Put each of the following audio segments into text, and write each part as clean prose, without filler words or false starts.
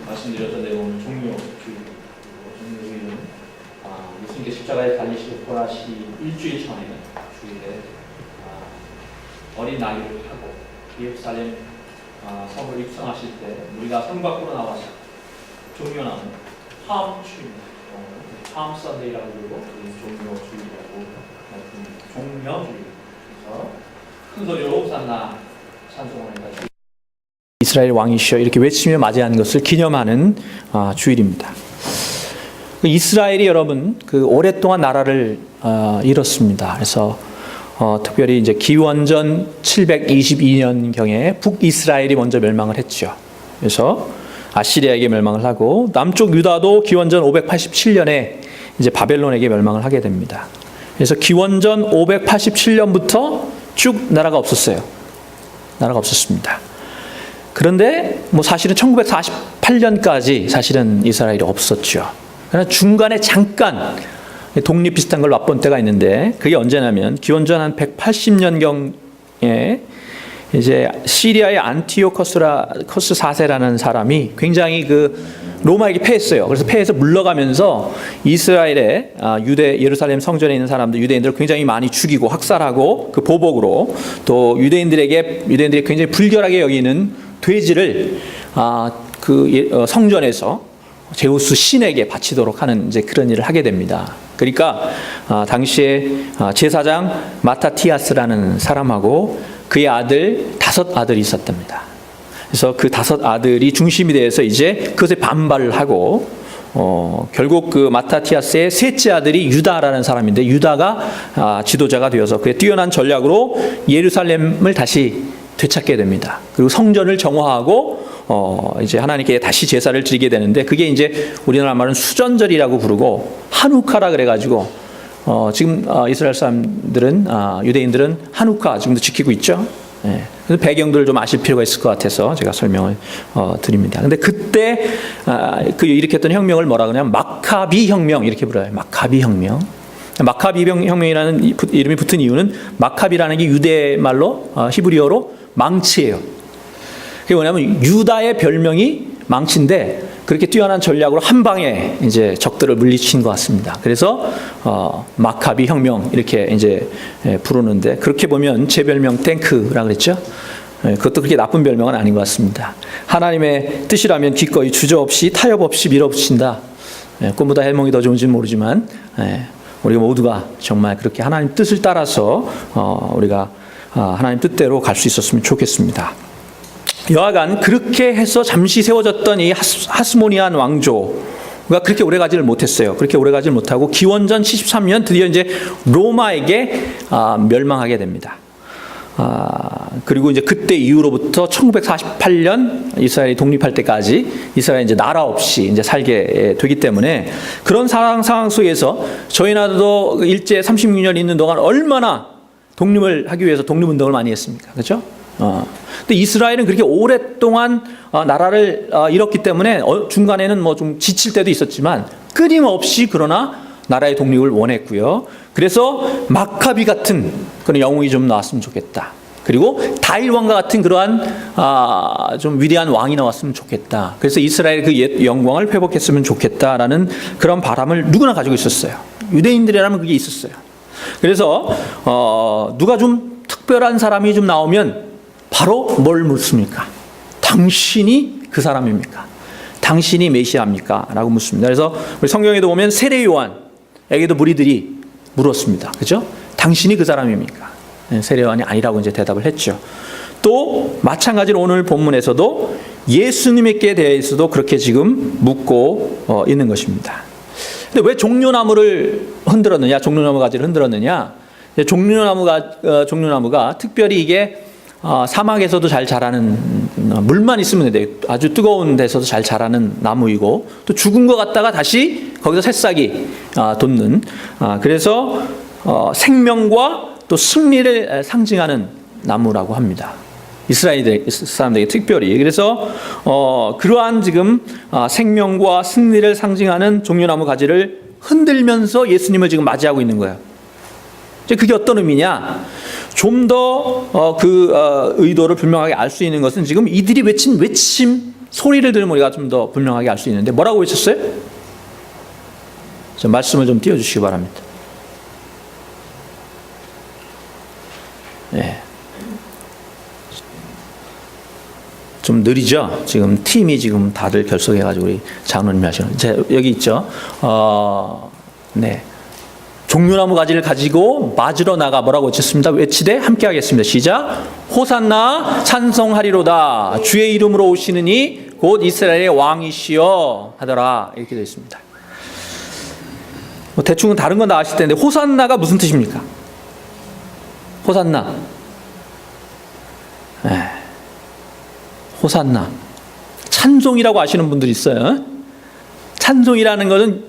말씀드렸던 내용은 종료주의이고, 종료주의는 예수님께 십자가에 달리시고 부활하신 일주일 전에 주일에 어린 나귀를 타고 예루살렘 성을 입성하실 때 우리가 성 밖으로 나와서 종료하는 palm주의입니다. palm Sunday라고 부르고 종료주의라고 부릅니다. 종료주의. 그래서 큰 소리로 호산나 찬송을 해가지고 이스라엘 왕이시여 이렇게 외치며 맞이하는 것을 기념하는 주일입니다. 이스라엘이 여러분 오랫동안 나라를 잃었습니다. 그래서 특별히 이제 기원전 722년경에 북이스라엘이 먼저 멸망을 했죠. 그래서 아시리아에게 멸망을 하고 남쪽 유다도 기원전 587년에 이제 바벨론에게 멸망을 하게 됩니다. 그래서 기원전 587년부터 쭉 나라가 없었어요. 나라가 없었습니다. 그런데 사실은 1948년까지 사실은 이스라엘이 없었죠. 그러나 중간에 잠깐 독립 비슷한 걸 맛본 때가 있는데 그게 언제냐면 기원전 한 180년경에 이제 시리아의 안티오커스 4세라는 사람이 굉장히 로마에게 패했어요. 그래서 패해서 물러가면서 이스라엘의 예루살렘 성전에 있는 사람들, 유대인들을 굉장히 많이 죽이고 학살하고 그 보복으로 또 유대인들이 굉장히 불결하게 여기는 돼지를 성전에서 제우스 신에게 바치도록 하는 이제 그런 일을 하게 됩니다. 그러니까 당시에 제사장 마타티아스라는 사람하고 그의 다섯 아들이 있었답니다. 그래서 그 다섯 아들이 중심이 되어서 이제 그것에 반발을 하고 결국 그 마타티아스의 셋째 아들이 유다라는 사람인데 유다가 지도자가 되어서 그의 뛰어난 전략으로 예루살렘을 다시 되찾게 됩니다. 그리고 성전을 정화하고 이제 하나님께 다시 제사를 드리게 되는데 그게 이제 우리나라 말은 수전절이라고 부르고 하누카라 그래가지고 지금 이스라엘 사람들은 유대인들은 하누카 지금도 지키고 있죠. 예. 그래서 배경들을 좀 아실 필요가 있을 것 같아서 제가 설명을 드립니다. 근데 그때 일으켰던 혁명을 뭐라 그러냐면 마카비 혁명 이렇게 불러요. 마카비 혁명. 마카비 혁명이라는 이름이 붙은 이유는 마카비라는 게 유대 말로 히브리어로 망치예요. 그게 뭐냐면 유다의 별명이 망치인데 그렇게 뛰어난 전략으로 한 방에 이제 적들을 물리친 것 같습니다. 그래서 마카비 혁명 이렇게 이제 부르는데 그렇게 보면 제 별명 탱크라 그랬죠. 그것도 그렇게 나쁜 별명은 아닌 것 같습니다. 하나님의 뜻이라면 기꺼이 주저없이 타협 없이 밀어붙인다. 꿈보다 해몽이 더 좋은지는 모르지만 우리가 모두가 정말 그렇게 하나님 뜻을 따라서 우리가 하나님 뜻대로 갈 수 있었으면 좋겠습니다. 여하간 그렇게 해서 잠시 세워졌던 이 하스모니안 왕조가 그렇게 오래가지를 못했어요. 그렇게 오래가지를 못하고 기원전 73년 드디어 이제 로마에게 멸망하게 됩니다. 그리고 이제 그때 이후로부터 1948년 이스라엘이 독립할 때까지 이스라엘이 이제 나라 없이 이제 살게 되기 때문에 그런 상황 속에서 저희 나라도 일제 36년 있는 동안 얼마나 독립을 하기 위해서 독립운동을 많이 했습니까? 그렇죠? 근데 이스라엘은 그렇게 오랫동안 나라를 잃었기 때문에 중간에는 좀 지칠 때도 있었지만 끊임없이 그러나 나라의 독립을 원했고요. 그래서 마카비 같은 그런 영웅이 좀 나왔으면 좋겠다. 그리고 다윗 왕과 같은 그러한 좀 위대한 왕이 나왔으면 좋겠다. 그래서 이스라엘 그 옛 영광을 회복했으면 좋겠다라는 그런 바람을 누구나 가지고 있었어요. 유대인들이라면 그게 있었어요. 그래서 누가 좀 특별한 사람이 좀 나오면 바로 뭘 묻습니까? 당신이 그 사람입니까? 당신이 메시아입니까? 라고 묻습니다. 그래서 우리 성경에도 보면 세례 요한에게도 무리들이 물었습니다. 그죠? 당신이 그 사람입니까? 세례 요한이 아니라고 이제 대답을 했죠. 또 마찬가지로 오늘 본문에서도 예수님께 대해서도 그렇게 지금 묻고 있는 것입니다. 근데 왜 종려나무를 흔들었느냐? 종려나무 가지를 흔들었느냐? 종려나무가 특별히 이게 사막에서도 잘 자라는 물만 있으면 돼요. 아주 뜨거운 데서도 잘 자라는 나무이고 또 죽은 것 같다가 다시 거기서 새싹이 돋는 그래서 생명과 또 승리를 상징하는 나무라고 합니다. 이스라엘 사람들에게 특별히. 그래서 그러한 지금 생명과 승리를 상징하는 종려나무 가지를 흔들면서 예수님을 지금 맞이하고 있는 거예요. 그게 어떤 의미냐? 좀 더 그 의도를 분명하게 알 수 있는 것은 지금 이들이 외친 외침 소리를 들으면 우리가 좀 더 분명하게 알 수 있는데 뭐라고 외쳤어요? 저 말씀을 좀 띄워주시기 바랍니다. 네. 좀 느리죠? 지금 팀이 지금 다들 결석해가지고 우리 장로님이 하시는. 여기 있죠? 네. 종려나무 가지를 가지고 맞으러 나가 뭐라고 외쳤습니다. 외치되 함께 하겠습니다. 시작. 호산나 찬송하리로다. 주의 이름으로 오시는 이 곧 이스라엘의 왕이시여 하더라. 이렇게 되어 있습니다. 뭐 대충은 다른 건 다 아실 텐데 호산나가 무슨 뜻입니까? 호산나. 네. 호산나. 찬송이라고 아시는 분들이 있어요. 찬송이라는 것은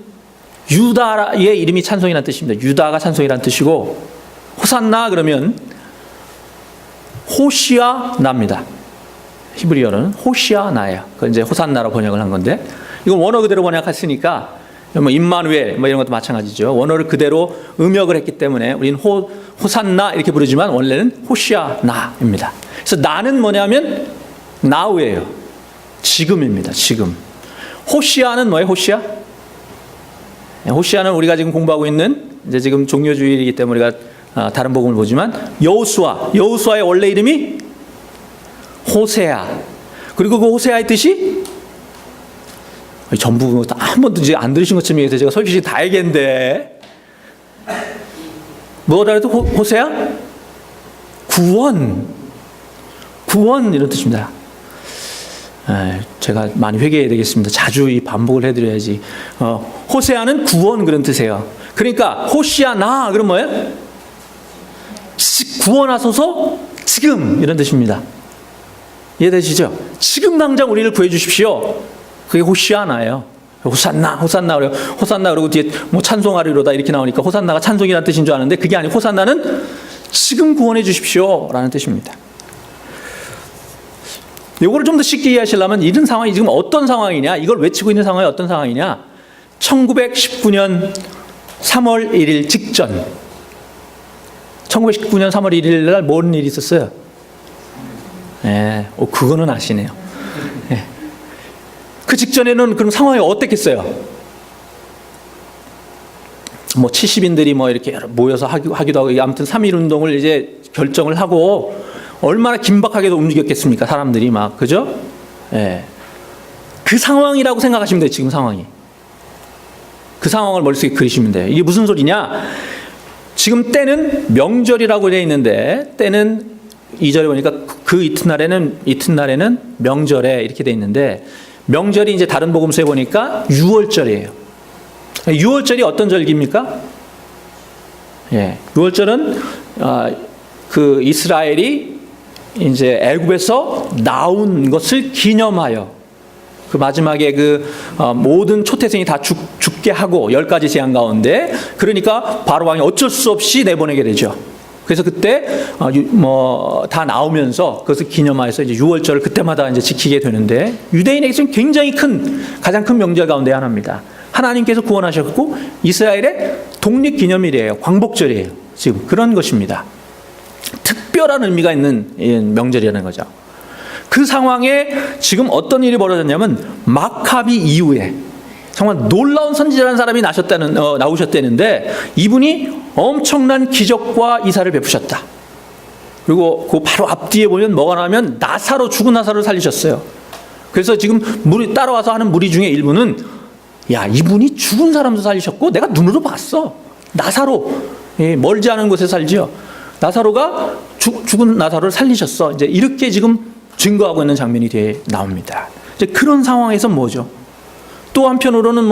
유다의 이름이 찬송이라는 뜻입니다. 유다가 찬송이라는 뜻이고 호산나 그러면 호시아나입니다. 히브리어는 호시아나예요. 그건 이제 호산나로 번역을 한 건데 이건 원어 그대로 번역했으니까 뭐 임마누엘 뭐 이런 것도 마찬가지죠. 원어를 그대로 음역을 했기 때문에 우리는 호산나 이렇게 부르지만 원래는 호시아나입니다. 그래서 나는 뭐냐면 now예요. 지금입니다. 지금. 호시아는 뭐예요? 호시아? 호시아는 우리가 지금 공부하고 있는 이제 지금 종교주의이기 때문에 우리가 다른 복음을 보지만 여호수아의 원래 이름이 호세아. 그리고 그 호세아의 뜻이 전부 한 번도 이제 안 들으신 것처럼 얘기해서 제가 설교시 다 얘기했는데 뭐라 해도 호세아? 구원 이런 뜻입니다. 제가 많이 회개해야 되겠습니다. 자주 이 반복을 해드려야지. 호세아는 구원 그런 뜻이에요. 그러니까 호시아나 그럼 뭐예요? 구원하소서 지금 이런 뜻입니다. 이해되시죠? 지금 당장 우리를 구해 주십시오. 그게 호시아나예요. 호산나 그래요. 호산나 그러고 뒤에 뭐 찬송하리로다 이렇게 나오니까 호산나가 찬송이라는 뜻인 줄 아는데 그게 아니고 호산나는 지금 구원해 주십시오라는 뜻입니다. 이거를 좀 더 쉽게 이해하시려면 이런 상황이 지금 어떤 상황이냐, 이걸 외치고 있는 상황이 어떤 상황이냐, 1919년 3월 1일 직전, 1919년 3월 1일 날 뭔 일이 있었어요? 그거는 아시네요. 그 직전에는 그럼 상황이 어땠겠어요? 뭐 70인들이 뭐 이렇게 모여서 하기도 하고, 아무튼 3.1 운동을 이제 결정을 하고, 얼마나 긴박하게도 움직였겠습니까? 사람들이 막, 그죠? 그 상황이라고 생각하시면 돼요, 지금 상황이. 그 상황을 머릿속에 그리시면 돼요. 이게 무슨 소리냐? 지금 때는 명절이라고 되어 있는데, 때는 2절에 보니까 그 이튿날에는 명절에 이렇게 되어 있는데, 명절이 이제 다른 복음서에 보니까 6월절이에요. 6월절이 어떤 절기입니까? 6월절은 그 이스라엘이 이제 애굽에서 나온 것을 기념하여 그 마지막에 그 모든 초태생이 다 죽게 하고 10가지 재앙 가운데, 그러니까 바로 왕이 어쩔 수 없이 내보내게 되죠. 그래서 그때 다 나오면서 그것을 기념하여서 이제 6월절을 그때마다 이제 지키게 되는데, 유대인에게서는 굉장히 가장 큰 명절 가운데 하나입니다. 하나님께서 구원하셨고 이스라엘의 독립기념일이에요. 광복절이에요. 지금 그런 것입니다. 특별한 의미가 있는 명절이라는 거죠. 그 상황에 지금 어떤 일이 벌어졌냐면, 마카비 이후에 정말 놀라운 선지자라는 사람이 나오셨다는데, 이분이 엄청난 기적과 이사를 베푸셨다. 그리고 그 바로 앞뒤에 보면 뭐가 나오면 죽은 나사로를 살리셨어요. 그래서 지금 따라와서 하는 무리 중에 일부는, 야, 이분이 죽은 사람도 살리셨고 내가 눈으로 봤어. 나사로, 멀지 않은 곳에 살지요. 나사로가 죽은 나사로를 살리셨어. 이제 이렇게 지금 증거하고 있는 장면이 나옵니다. 이제 그런 상황에서 뭐죠? 또 한편으로는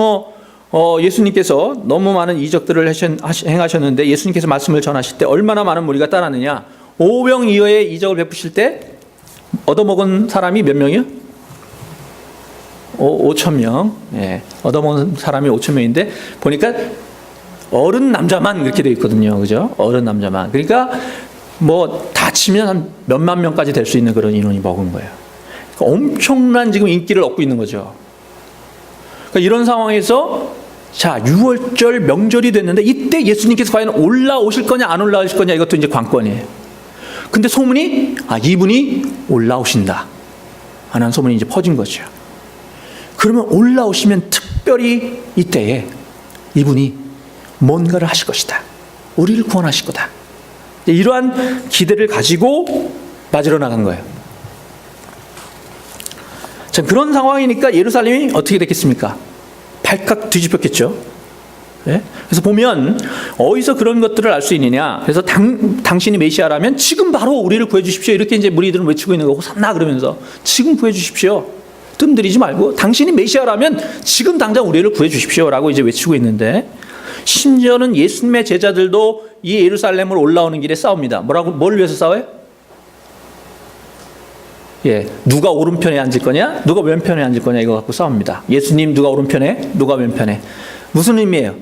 예수님께서 너무 많은 이적들을 행하셨는데, 예수님께서 말씀을 전하실 때 얼마나 많은 무리가 따랐느냐? 오병이어의 이적을 베푸실 때 얻어먹은 사람이 몇 명이요? 5,000명. 얻어먹은 사람이 5,000명인데 보니까 어른 남자만 그렇게 되어 있거든요. 그죠? 어른 남자만. 그러니까 다 치면 한 몇만 명까지 될 수 있는 그런 인원이 먹은 거예요. 그러니까 엄청난 지금 인기를 얻고 있는 거죠. 그러니까 이런 상황에서 6월절 명절이 됐는데, 이때 예수님께서 과연 올라오실 거냐 안 올라오실 거냐, 이것도 이제 관건이에요. 근데 소문이 이분이 올라오신다 하는 소문이 이제 퍼진 거죠. 그러면 올라오시면 특별히 이때에 이분이 뭔가를 하실 것이다. 우리를 구원하실 거다. 이러한 기대를 가지고 맞으러 나간 거예요. 자, 그런 상황이니까 예루살렘이 어떻게 됐겠습니까? 발칵 뒤집혔겠죠. 네? 그래서 보면 어디서 그런 것들을 알 수 있느냐. 그래서 당신이 메시아라면 지금 바로 우리를 구해 주십시오. 이렇게 이제 무리들은 외치고 있는 거고, 산나 그러면서 지금 구해 주십시오. 뜸들이지 말고 당신이 메시아라면 지금 당장 우리를 구해 주십시오라고 이제 외치고 있는데, 심지어는 예수님의 제자들도 이 예루살렘을 올라오는 길에 싸웁니다. 뭘 위해서 싸워요? 예, 누가 오른편에 앉을 거냐, 누가 왼편에 앉을 거냐 이거 갖고 싸웁니다. 예수님 누가 오른편에, 누가 왼편에. 무슨 의미예요?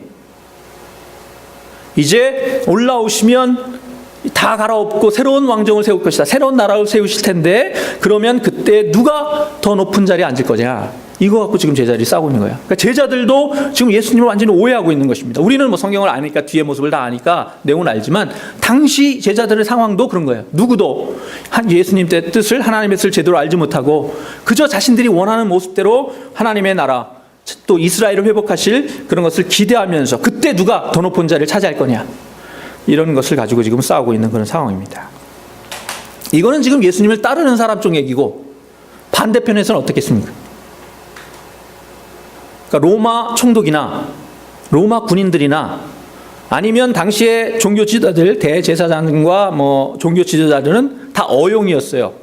이제 올라오시면 다 갈아엎고 새로운 왕정을 세울 것이다. 새로운 나라를 세우실 텐데, 그러면 그때 누가 더 높은 자리에 앉을 거냐. 이거 갖고 지금 제자들이 싸우고 있는 거예요. 그러니까 제자들도 지금 예수님을 완전히 오해하고 있는 것입니다. 우리는 뭐 성경을 아니까, 뒤의 모습을 다 아니까 내용은 알지만, 당시 제자들의 상황도 그런 거예요. 누구도 예수님 뜻을, 하나님의 뜻을 제대로 알지 못하고 그저 자신들이 원하는 모습대로 하나님의 나라, 또 이스라엘을 회복하실 그런 것을 기대하면서 그때 누가 더 높은 자리를 차지할 거냐, 이런 것을 가지고 지금 싸우고 있는 그런 상황입니다. 이거는 지금 예수님을 따르는 사람 쪽 얘기고, 반대편에서는 어떻겠습니까? 그러니까 로마 총독이나 로마 군인들이나 아니면 당시의 종교 지도자들, 대제사장과 뭐 종교 지도자들은 다 어용이었어요.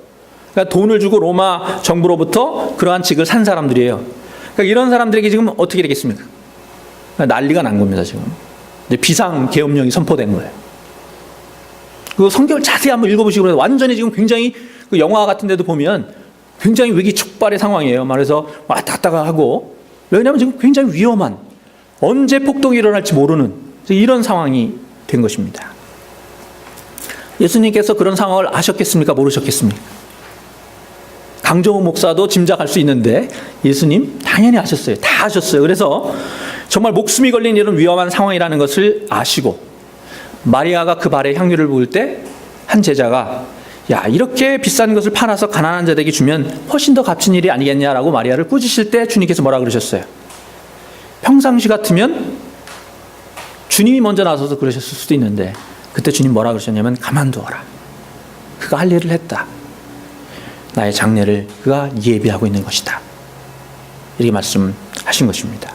그러니까 돈을 주고 로마 정부로부터 그러한 직을 산 사람들이에요. 그러니까 이런 사람들에게 지금 어떻게 되겠습니까? 난리가 난 겁니다. 지금 이제 비상계엄령이 선포된 거예요. 그 성경을 자세히 한번 읽어보시고, 완전히 지금 굉장히 그 영화 같은 데도 보면 굉장히 위기촉발의 상황이에요. 말해서 왔다 갔다 하고, 왜냐하면 지금 굉장히 위험한, 언제 폭동이 일어날지 모르는 이런 상황이 된 것입니다. 예수님께서 그런 상황을 아셨겠습니까? 모르셨겠습니까? 강정호 목사도 짐작할 수 있는데 예수님 당연히 아셨어요. 다 아셨어요. 그래서 정말 목숨이 걸린 이런 위험한 상황이라는 것을 아시고, 마리아가 그 발에 향유를 부을 때 한 제자가, 야, 이렇게 비싼 것을 팔아서 가난한 자들에게 주면 훨씬 더 값진 일이 아니겠냐라고 마리아를 꾸짖으실 때 주님께서 뭐라 그러셨어요? 평상시 같으면 주님이 먼저 나서서 그러셨을 수도 있는데, 그때 주님 뭐라 그러셨냐면, 가만두어라. 그가 할 일을 했다. 나의 장례를 그가 예비하고 있는 것이다. 이렇게 말씀하신 것입니다.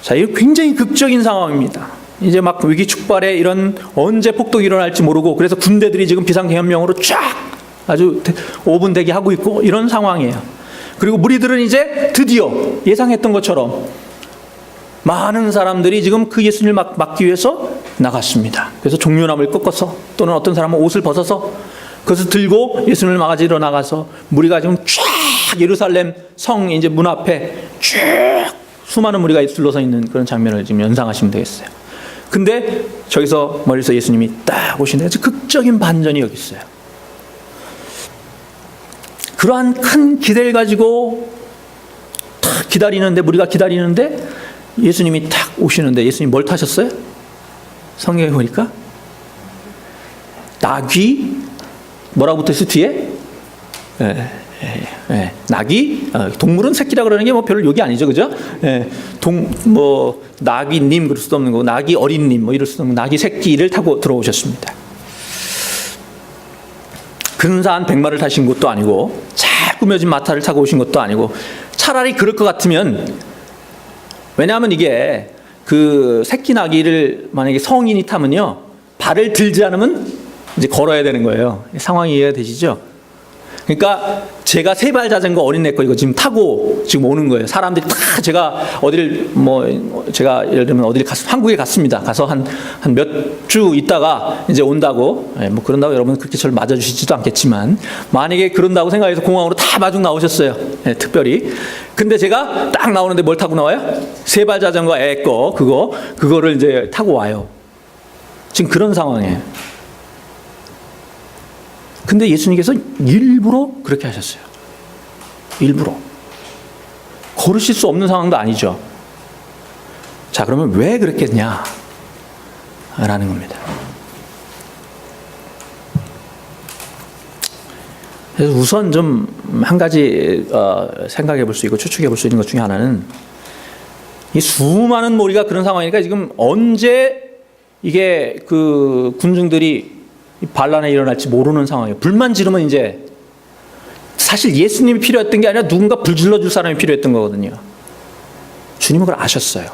자, 이거 굉장히 극적인 상황입니다. 이제 막 위기축발에 이런 언제 폭동이 일어날지 모르고, 그래서 군대들이 지금 비상계엄령으로 쫙 아주 5분 대기하고 있고 이런 상황이에요. 그리고 무리들은 이제 드디어 예상했던 것처럼 많은 사람들이 지금 그 예수님을 막기 위해서 나갔습니다. 그래서 종려나무를 꺾어서, 또는 어떤 사람은 옷을 벗어서 그것을 들고 예수님을 막아지러 나가서, 무리가 지금 쫙 예루살렘 성 이제 문 앞에 쭉 수많은 무리가 둘러서 있는 그런 장면을 지금 연상하시면 되겠어요. 근데 저기서 멀리서 예수님이 딱 오시는데 극적인 반전이 여기 있어요. 그러한 큰 기대를 가지고 탁 기다리는데, 무리가 기다리는데 예수님이 탁 오시는데, 예수님 뭘 타셨어요? 성경에 보니까 낙이 뭐라고 붙어있어요? 뒤에? 낙이, 동물은 새끼라 그러는 게 뭐 별로 욕이 아니죠, 그죠? 낙이님 그럴 수도 없는 거고, 낙이 어린님 뭐 이럴 수도 없는, 낙이 새끼를 타고 들어오셨습니다. 근사한 백마를 타신 것도 아니고, 잘 꾸며진 마타를 타고 오신 것도 아니고, 차라리 그럴 것 같으면, 왜냐하면 이게 그 새끼 나귀를 만약에 성인이 타면요, 발을 들지 않으면 이제 걸어야 되는 거예요. 상황이 이해가 되시죠? 그러니까 제가 세발 자전거 어린애 거 이거 지금 타고 지금 오는 거예요. 사람들이 다, 제가 어디를 제가 예를 들면 어디를 한국에 갔습니다. 가서 한 몇 주 있다가 이제 온다고, 뭐 그런다고 여러분 그렇게 저를 맞아주시지도 않겠지만, 만약에 그런다고 생각해서 공항으로 다 마중 나오셨어요. 특별히. 근데 제가 딱 나오는데 뭘 타고 나와요? 세발 자전거 애 거 그거를 이제 타고 와요. 지금 그런 상황이에요. 근데 예수님께서 일부러 그렇게 하셨어요. 일부러. 걸으실 수 없는 상황도 아니죠. 자, 그러면 왜 그랬겠냐? 라는 겁니다. 그래서 우선 좀 한 가지 생각해 볼 수 있고 추측해 볼 수 있는 것 중에 하나는 이 수많은 무리가 그런 상황이니까 지금 언제 이게 그 군중들이 반란에 일어날지 모르는 상황이에요. 불만 지르면 이제 사실 예수님이 필요했던 게 아니라 누군가 불질러 줄 사람이 필요했던 거거든요. 주님은 그걸 아셨어요.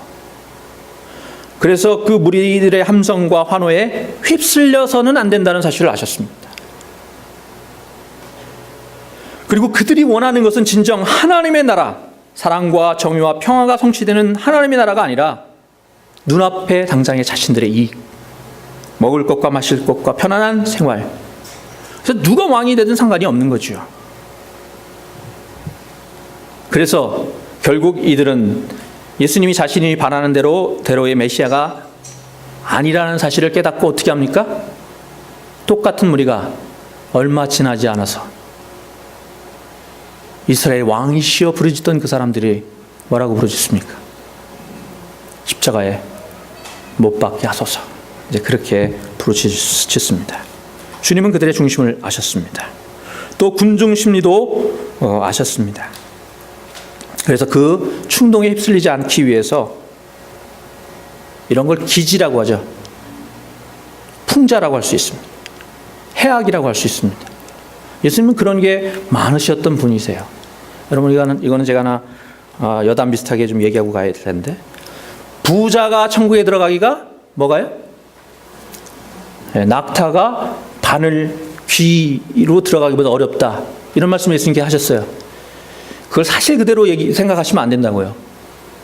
그래서 그 무리들의 함성과 환호에 휩쓸려서는 안 된다는 사실을 아셨습니다. 그리고 그들이 원하는 것은 진정 하나님의 나라, 사랑과 정의와 평화가 성취되는 하나님의 나라가 아니라 눈앞에 당장의 자신들의 이익, 먹을 것과 마실 것과 편안한 생활. 그래서 누가 왕이 되든 상관이 없는 거죠. 그래서 결국 이들은 예수님이 자신이 바라는 대로의 메시아가 아니라는 사실을 깨닫고 어떻게 합니까? 똑같은 무리가 얼마 지나지 않아서 이스라엘 왕이시여 부르짖던 그 사람들이 뭐라고 부르짖습니까? 십자가에 못 박게 하소서. 이제 그렇게 부르짖습니다. 주님은 그들의 중심을 아셨습니다. 또 군중 심리도 아셨습니다. 그래서 그 충동에 휩쓸리지 않기 위해서 이런 걸 기지라고 하죠. 풍자라고 할 수 있습니다. 해악이라고 할 수 있습니다. 예수님은 그런 게 많으셨던 분이세요. 여러분 이거는 제가 하나 여담 비슷하게 좀 얘기하고 가야 될 텐데, 부자가 천국에 들어가기가 뭐가요? 네, 낙타가 바늘 귀로 들어가기보다 어렵다. 이런 말씀 예수님께 하셨어요. 그걸 사실 그대로 생각하시면 안 된다고요.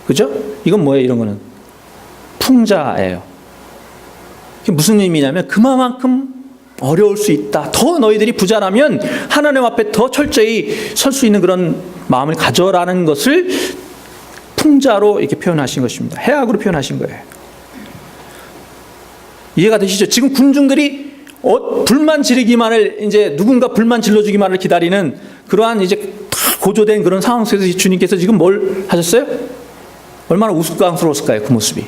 그죠? 이건 뭐예요? 이런 거는 풍자예요. 그게 무슨 의미냐면 그만큼 어려울 수 있다. 더 너희들이 부자라면 하나님 앞에 더 철저히 설 수 있는 그런 마음을 가져라는 것을 풍자로 이렇게 표현하신 것입니다. 해악으로 표현하신 거예요. 이해가 되시죠? 지금 군중들이 불만 지르기만을, 이제 누군가 불만 질러주기만을 기다리는 그러한 이제 고조된 그런 상황 속에서 주님께서 지금 뭘 하셨어요? 얼마나 우스꽝스러웠을까요? 그 모습이.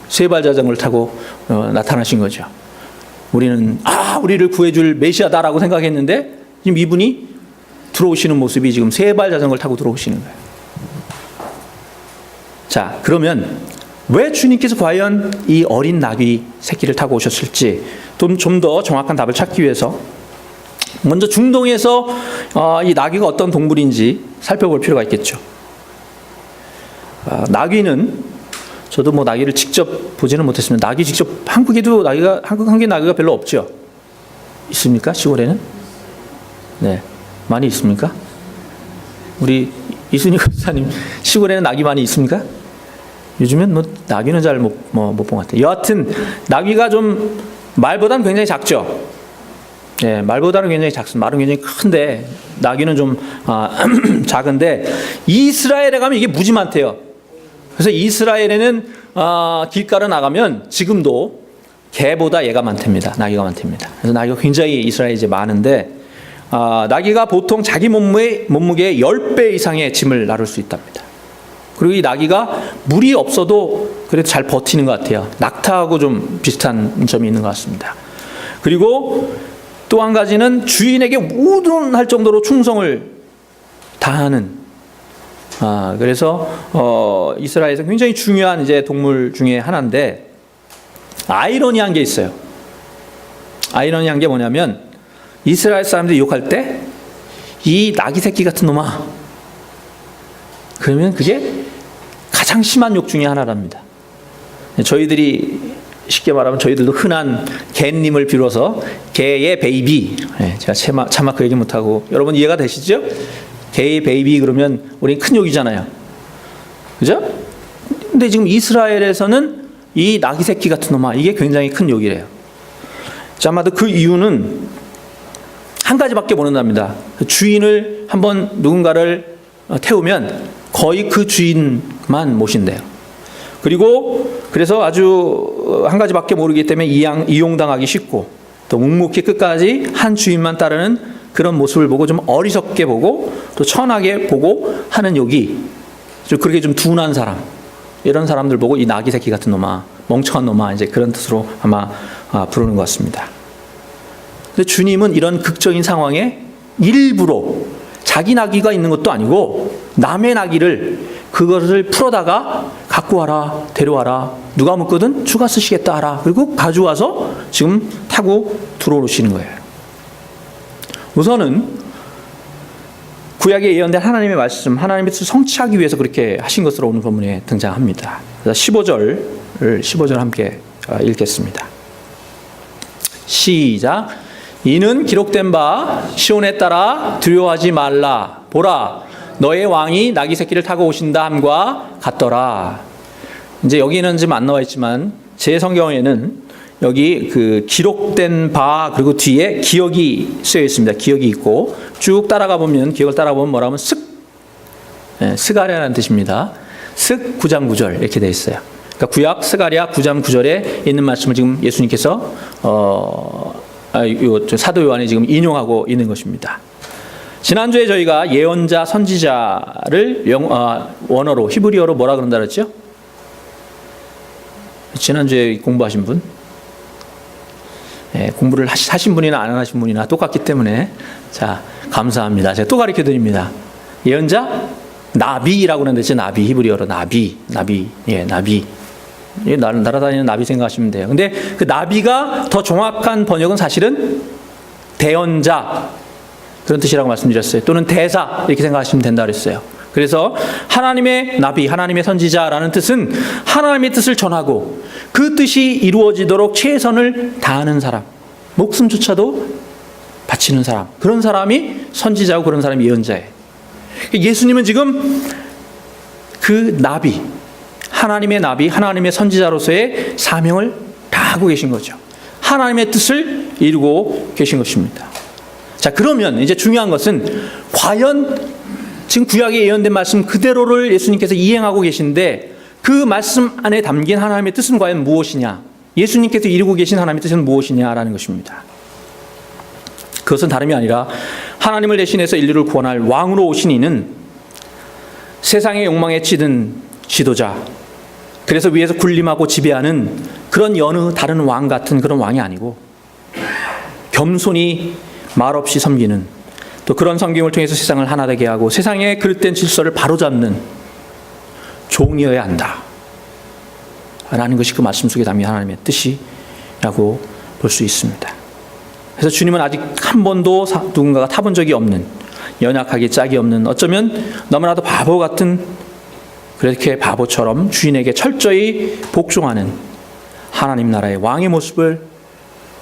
세발 자전거를 타고 나타나신 거죠. 우리는 우리를 구해줄 메시아다라고 생각했는데 지금 이분이 들어오시는 모습이 지금 세발 자전거를 타고 들어오시는 거예요. 자, 그러면 왜 주님께서 과연 이 어린 나귀 새끼를 타고 오셨을지 좀 더 정확한 답을 찾기 위해서 먼저 중동에서 이 나귀가 어떤 동물인지 살펴볼 필요가 있겠죠. 나귀는 저도 뭐 나귀를 직접 보지는 못했습니다. 나귀 직접 한국에도 한국에 나귀가 별로 없죠. 있습니까? 시골에는? 네, 많이 있습니까? 우리 이순희 권사님 시골에는 나귀 많이 있습니까? 요즘엔 뭐 나귀는 잘 못 본 것 같아요. 여하튼 나귀가 좀 말보다는 굉장히 작죠. 네, 말보다는 굉장히 작습니다. 말은 굉장히 큰데 나귀는 좀 작은데 이스라엘에 가면 이게 무지 많대요. 그래서 이스라엘에는 길가로 나가면 지금도 개보다 얘가 많답니다. 나귀가 많답니다. 그래서 나귀가 굉장히 이스라엘에 이제 많은데 나귀가 보통 자기 몸무게의 10배 이상의 짐을 나를 수 있답니다. 그리고 이 나귀가 물이 없어도 그래도 잘 버티는 것 같아요. 낙타하고 좀 비슷한 점이 있는 것 같습니다. 그리고 또 한 가지는 주인에게 우둔할 정도로 충성을 다하는, 그래서 이스라엘에서 굉장히 중요한 이제 동물 중에 하나인데, 아이러니한 게 있어요. 아이러니한 게 뭐냐면 이스라엘 사람들이 욕할 때 이 나귀 새끼 같은 놈아, 그러면 그게 가장 심한 욕 중에 하나랍니다. 저희들이 쉽게 말하면 저희들도 흔한 개님을 빌어서 개의 베이비, 제가 차마 그 얘기 못하고, 여러분 이해가 되시죠? 개의 베이비 그러면 우린 큰 욕이잖아요. 그죠? 근데 지금 이스라엘에서는 이 나귀 새끼 같은 놈아, 이게 굉장히 큰 욕이래요. 자, 아마도 그 이유는 한 가지밖에 모른답니다. 주인을 한번 누군가를 태우면 거의 그 주인만 모신대요. 그리고 그래서 아주 한 가지밖에 모르기 때문에 이용당하기 쉽고, 또 묵묵히 끝까지 한 주인만 따르는 그런 모습을 보고 좀 어리석게 보고 또 천하게 보고 하는 욕이, 그렇게 좀 둔한 사람, 이런 사람들 보고 이 나귀 새끼 같은 놈아, 멍청한 놈아, 이제 그런 뜻으로 아마 부르는 것 같습니다. 근데 주님은 이런 극적인 상황에 일부러 자기 나귀가 있는 것도 아니고 남의 나귀를 그것을 풀어다가 갖고 와라, 데려와라. 누가 묻거든 주가 쓰시겠다 하라. 그리고 가져와서 지금 타고 들어오시는 거예요. 우선은 구약에 예언된 하나님의 말씀, 하나님의 뜻을 성취하기 위해서 그렇게 하신 것으로 오늘 본문에 등장합니다. 15절 함께 읽겠습니다. 시작. 이는 기록된 바 시온에 따라 두려워하지 말라. 보라, 너의 왕이 나귀 새끼를 타고 오신다 함과 같더라. 이제 여기는 지금 안 나와 있지만 제 성경에는 여기 그 기록된 바 그리고 뒤에 기억이 쓰여 있습니다. 기억이 있고 쭉 따라가 보면 기억을 따라가 보면 뭐라면 스가랴라는 뜻입니다. 슥 9장 9절 이렇게 되어 있어요. 그러니까 구약 스가랴 9장 9절에 있는 말씀을 지금 예수님께서 사도 요한이 지금 인용하고 있는 것입니다. 지난주에 저희가 예언자 선지자를 원어로 히브리어로 뭐라 그런다 그랬죠? 지난주에 공부하신 분? 공부를 하신 분이나 안 하신 분이나 똑같기 때문에 자 감사합니다. 제가 또 가르쳐 드립니다. 예언자 나비라고 하는데 나비 히브리어로 나비. 날아다니는 나비 생각하시면 돼요. 근데 그 나비가 더 정확한 번역은 사실은 대언자 그런 뜻이라고 말씀드렸어요. 또는 대사 이렇게 생각하시면 된다 그랬어요. 그래서 하나님의 나비, 하나님의 선지자라는 뜻은 하나님의 뜻을 전하고 그 뜻이 이루어지도록 최선을 다하는 사람, 목숨조차도 바치는 사람, 그런 사람이 선지자고 그런 사람이 예언자예요. 예수님은 지금 그 나비, 하나님의 나비, 하나님의 선지자로서의 사명을 다하고 계신 거죠. 하나님의 뜻을 이루고 계신 것입니다. 자, 그러면 이제 중요한 것은 과연 지금 구약에 예언된 말씀 그대로를 예수님께서 이행하고 계신데 그 말씀 안에 담긴 하나님의 뜻은 과연 무엇이냐? 예수님께서 이루고 계신 하나님의 뜻은 무엇이냐라는 것입니다. 그것은 다름이 아니라 하나님을 대신해서 인류를 구원할 왕으로 오신 이는 세상의 욕망에 찌든 지도자, 그래서 위에서 군림하고 지배하는 그런 여느 다른 왕 같은 그런 왕이 아니고 겸손히 말없이 섬기는, 또 그런 섬김을 통해서 세상을 하나 되게 하고 세상의 그릇된 질서를 바로잡는 종이어야 한다 라는 것이 그 말씀 속에 담긴 하나님의 뜻이라고 볼 수 있습니다. 그래서 주님은 아직 한 번도 누군가가 타본 적이 없는, 연약하기 짝이 없는, 어쩌면 너무나도 바보 같은, 그렇게 바보처럼 주인에게 철저히 복종하는 하나님 나라의 왕의 모습을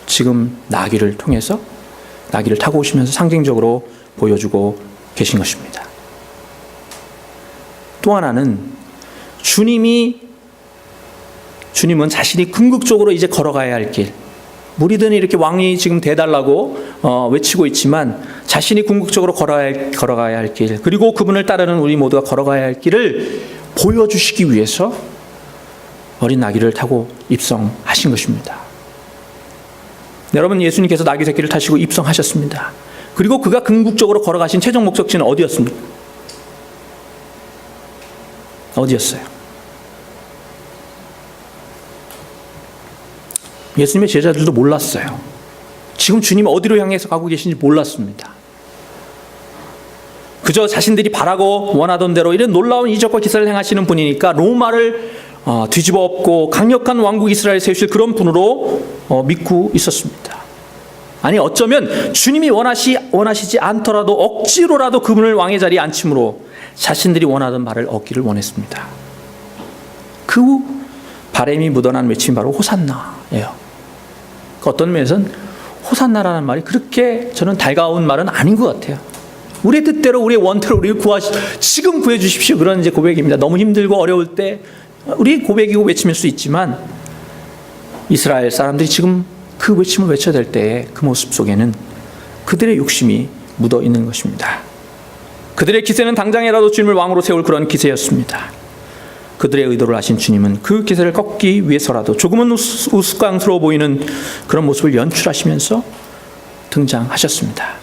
지금 나귀를 통해서, 나귀를 타고 오시면서 상징적으로 보여주고 계신 것입니다. 또 하나는 주님은 자신이 궁극적으로 이제 걸어가야 할 길, 무리들은 이렇게 왕이 지금 대달라고 외치고 있지만 자신이 궁극적으로 걸어가야 할 길, 그리고 그분을 따르는 우리 모두가 걸어가야 할 길을 보여주시기 위해서 어린 나귀를 타고 입성하신 것입니다. 여러분, 예수님께서 나귀 새끼를 타시고 입성하셨습니다. 그리고 그가 궁극적으로 걸어가신 최종 목적지는 어디였습니까? 어디였어요? 예수님의 제자들도 몰랐어요. 지금 주님이 어디로 향해서 가고 계신지 몰랐습니다. 그저 자신들이 바라고 원하던 대로 이런 놀라운 이적과 기사를 행하시는 분이니까 로마를 뒤집어 엎고 강력한 왕국 이스라엘을 세우실 그런 분으로 믿고 있었습니다. 아니, 어쩌면 주님이 원하시지 않더라도 억지로라도 그분을 왕의 자리에 앉힘으로 자신들이 원하던 바를 얻기를 원했습니다. 그 바람이 묻어난 외침이 바로 호산나예요. 어떤 면에서는 호산나라는 말이 그렇게 저는 달가운 말은 아닌 것 같아요. 우리의 뜻대로, 우리의 원대로 우리를 지금 구해주십시오, 그런 이제 고백입니다. 너무 힘들고 어려울 때 우리 고백이고 외침일 수 있지만 이스라엘 사람들이 지금 그 외침을 외쳐야 될 때의 그 모습 속에는 그들의 욕심이 묻어 있는 것입니다. 그들의 기세는 당장이라도 주님을 왕으로 세울 그런 기세였습니다. 그들의 의도를 아신 주님은 그 기세를 꺾기 위해서라도 조금은 우스꽝스러워 보이는 그런 모습을 연출하시면서 등장하셨습니다.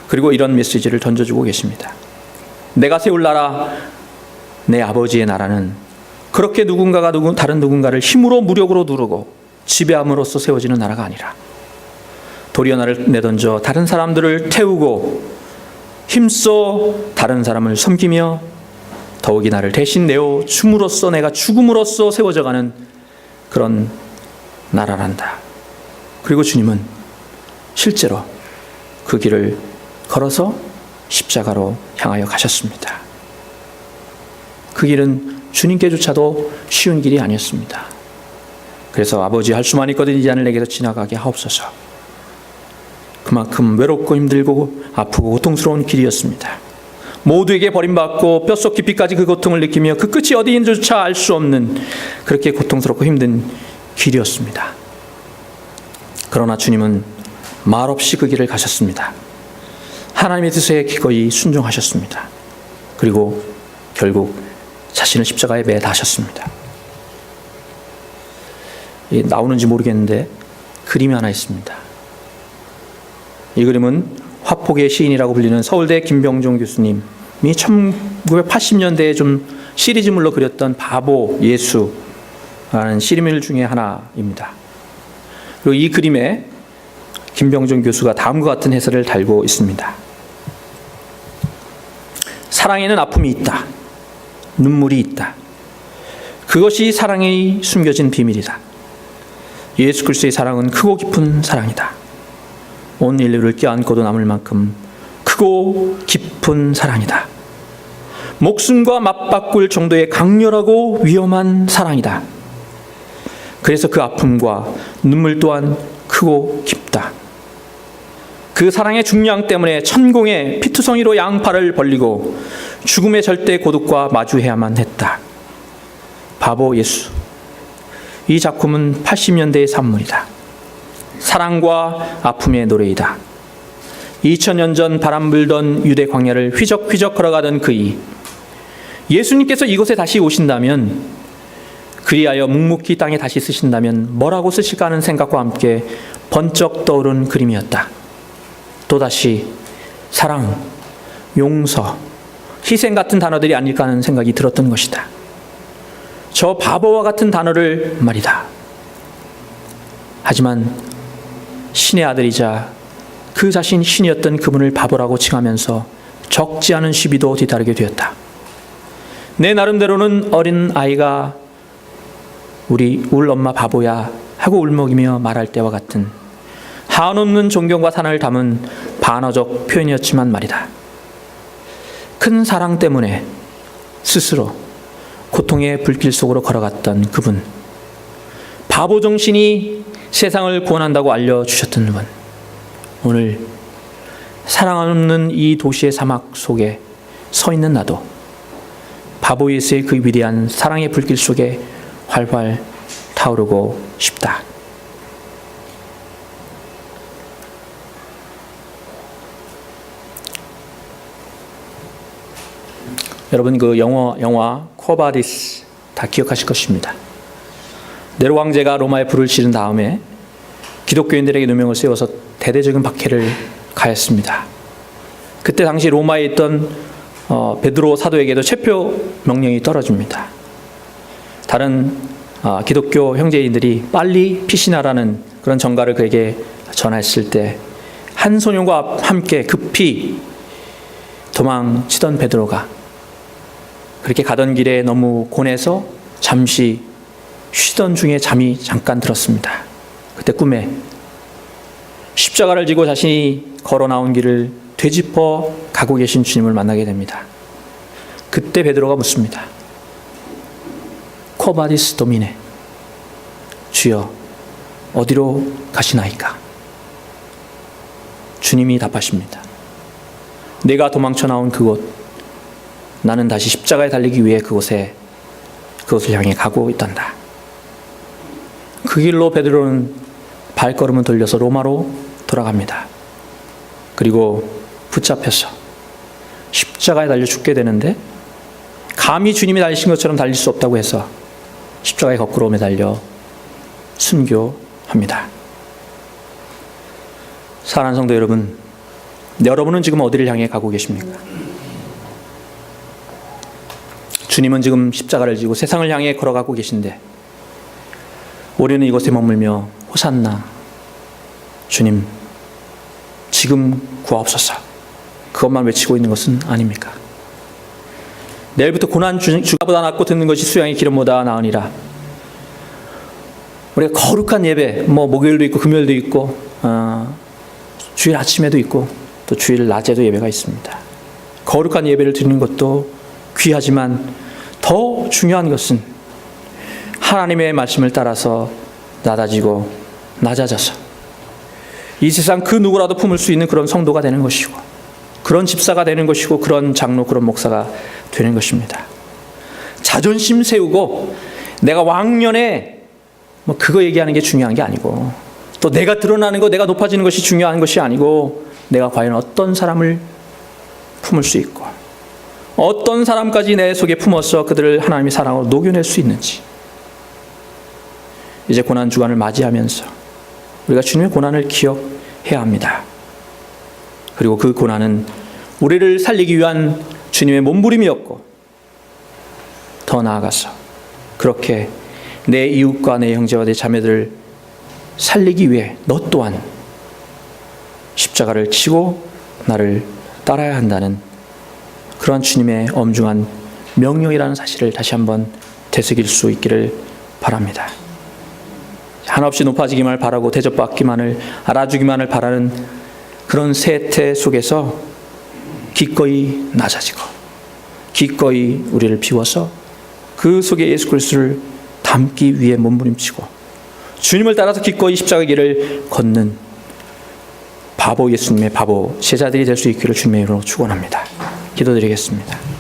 그리고 이런 메시지를 던져주고 계십니다. 내가 세울 나라, 내 아버지의 나라는 그렇게 누군가가 다른 누군가를 힘으로 무력으로 누르고 지배함으로써 세워지는 나라가 아니라 도리어 나를 내던져 다른 사람들을 태우고 힘써 다른 사람을 섬기며 더욱이 나를 대신 내어 줌으로써 내가 죽음으로써 세워져가는 그런 나라란다. 그리고 주님은 실제로 그 길을 걸어서 십자가로 향하여 가셨습니다. 그 길은 주님께조차도 쉬운 길이 아니었습니다. 그래서 아버지, 할 수만 있거든 이 잔을 내게서 지나가게 하옵소서. 그만큼 외롭고 힘들고 아프고 고통스러운 길이었습니다. 모두에게 버림받고 뼛속 깊이까지 그 고통을 느끼며 그 끝이 어디인지조차 알 수 없는 그렇게 고통스럽고 힘든 길이었습니다. 그러나 주님은 말없이 그 길을 가셨습니다. 하나님의 뜻에 기꺼이 순종하셨습니다. 그리고 결국 자신을 십자가에 매다하셨습니다. 나오는지 모르겠는데 그림이 하나 있습니다. 이 그림은 화폭의 시인이라고 불리는 서울대 김병종 교수님이 1980년대에 좀 시리즈물로 그렸던 바보 예수라는 시리즈 중에 하나입니다. 그리고 이 그림에 김병종 교수가 다음과 같은 해설을 달고 있습니다. 사랑에는 아픔이 있다. 눈물이 있다. 그것이 사랑의 숨겨진 비밀이다. 예수 그리스도의 사랑은 크고 깊은 사랑이다. 온 인류를 껴안고도 남을 만큼 크고 깊은 사랑이다. 목숨과 맞바꿀 정도의 강렬하고 위험한 사랑이다. 그래서 그 아픔과 눈물 또한 크고 깊다. 그 사랑의 중량 때문에 천공의 피투성이로 양팔을 벌리고 죽음의 절대 고독과 마주해야만 했다. 바보 예수. 이 작품은 80년대의 산물이다. 사랑과 아픔의 노래이다. 2000년 전 바람 불던 유대 광야를 휘적휘적 걸어가던 그이, 예수님께서 이곳에 다시 오신다면, 그리하여 묵묵히 땅에 다시 쓰신다면 뭐라고 쓰실까 하는 생각과 함께 번쩍 떠오른 그림이었다. 또다시 사랑, 용서, 희생 같은 단어들이 아닐까 하는 생각이 들었던 것이다. 저 바보와 같은 단어를 말이다. 하지만 신의 아들이자 그 자신 신이었던 그분을 바보라고 칭하면서 적지 않은 시비도 뒤따르게 되었다. 내 나름대로는 어린 아이가 우리 엄마 바보야 하고 울먹이며 말할 때와 같은 한없는 존경과 사랑을 담은 반어적 표현이었지만 말이다. 큰 사랑 때문에 스스로 고통의 불길 속으로 걸어갔던 그분, 바보 정신이 세상을 구원한다고 알려주셨던 분, 오늘 사랑 없는 이 도시의 사막 속에 서 있는 나도 바보 예수의 그 위대한 사랑의 불길 속에 활활 타오르고 싶다. 여러분, 그 영화 코바디스 다 기억하실 것입니다. 네로 황제가 로마에 불을 지른 다음에 기독교인들에게 누명을 세워서 대대적인 박해를 가했습니다. 그때 당시 로마에 있던 베드로 사도에게도 체포 명령이 떨어집니다. 다른 기독교 형제인들이 빨리 피신하라는 그런 전가를 그에게 전했을 때 한 소년과 함께 급히 도망치던 베드로가 그렇게 가던 길에 너무 고뇌해서 잠시 쉬던 중에 잠이 잠깐 들었습니다. 그때 꿈에 십자가를 지고 자신이 걸어 나온 길을 되짚어 가고 계신 주님을 만나게 됩니다. 그때 베드로가 묻습니다. 코바디스 도미네, 주여 어디로 가시나이까? 주님이 답하십니다. 내가 도망쳐 나온 그곳, 나는 다시 십자가에 달리기 위해 그것을 향해 가고 있단다. 그 길로 베드로는 발걸음을 돌려서 로마로 돌아갑니다. 그리고 붙잡혀서 십자가에 달려 죽게 되는데, 감히 주님이 달리신 것처럼 달릴 수 없다고 해서 십자가에 거꾸로 매달려 순교합니다. 사랑하는 성도 여러분, 여러분은 지금 어디를 향해 가고 계십니까? 주님은 지금 십자가를 지고 세상을 향해 걸어가고 계신데, 우리는 이곳에 머물며 호산나, 주님 지금 구하옵소서, 그것만 외치고 있는 것은 아닙니까? 내일부터 고난 주가보다 낫고 듣는 것이 수양의 기름보다 나으니라. 우리가 거룩한 예배, 목요일도 있고 금요일도 있고 주일 아침에도 있고 또 주일 낮에도 예배가 있습니다. 거룩한 예배를 드리는 것도 귀하지만 더 중요한 것은 하나님의 말씀을 따라서 낮아져서 이 세상 그 누구라도 품을 수 있는 그런 성도가 되는 것이고, 그런 집사가 되는 것이고, 그런 장로, 그런 목사가 되는 것입니다. 자존심 세우고 내가 왕년에 그거 얘기하는 게 중요한 게 아니고, 또 내가 드러나는 거, 내가 높아지는 것이 중요한 것이 아니고, 내가 과연 어떤 사람을 품을 수 있고 어떤 사람까지 내 속에 품어서 그들을 하나님의 사랑으로 녹여낼 수 있는지, 이제 고난 주간을 맞이하면서 우리가 주님의 고난을 기억해야 합니다. 그리고 그 고난은 우리를 살리기 위한 주님의 몸부림이었고, 더 나아가서 그렇게 내 이웃과 내 형제와 내 자매들을 살리기 위해 너 또한 십자가를 치고 나를 따라야 한다는 그런 주님의 엄중한 명령이라는 사실을 다시 한번 되새길 수 있기를 바랍니다. 한없이 높아지기만을 바라고 대접받기만을, 알아주기만을 바라는 그런 세태 속에서 기꺼이 낮아지고 기꺼이 우리를 비워서 그 속에 예수 그리스도를 담기 위해 몸부림치고 주님을 따라서 기꺼이 십자가 길을 걷는 바보 예수님의 바보 제자들이 될 수 있기를 주님의 이름으로 축원합니다. 기도드리겠습니다.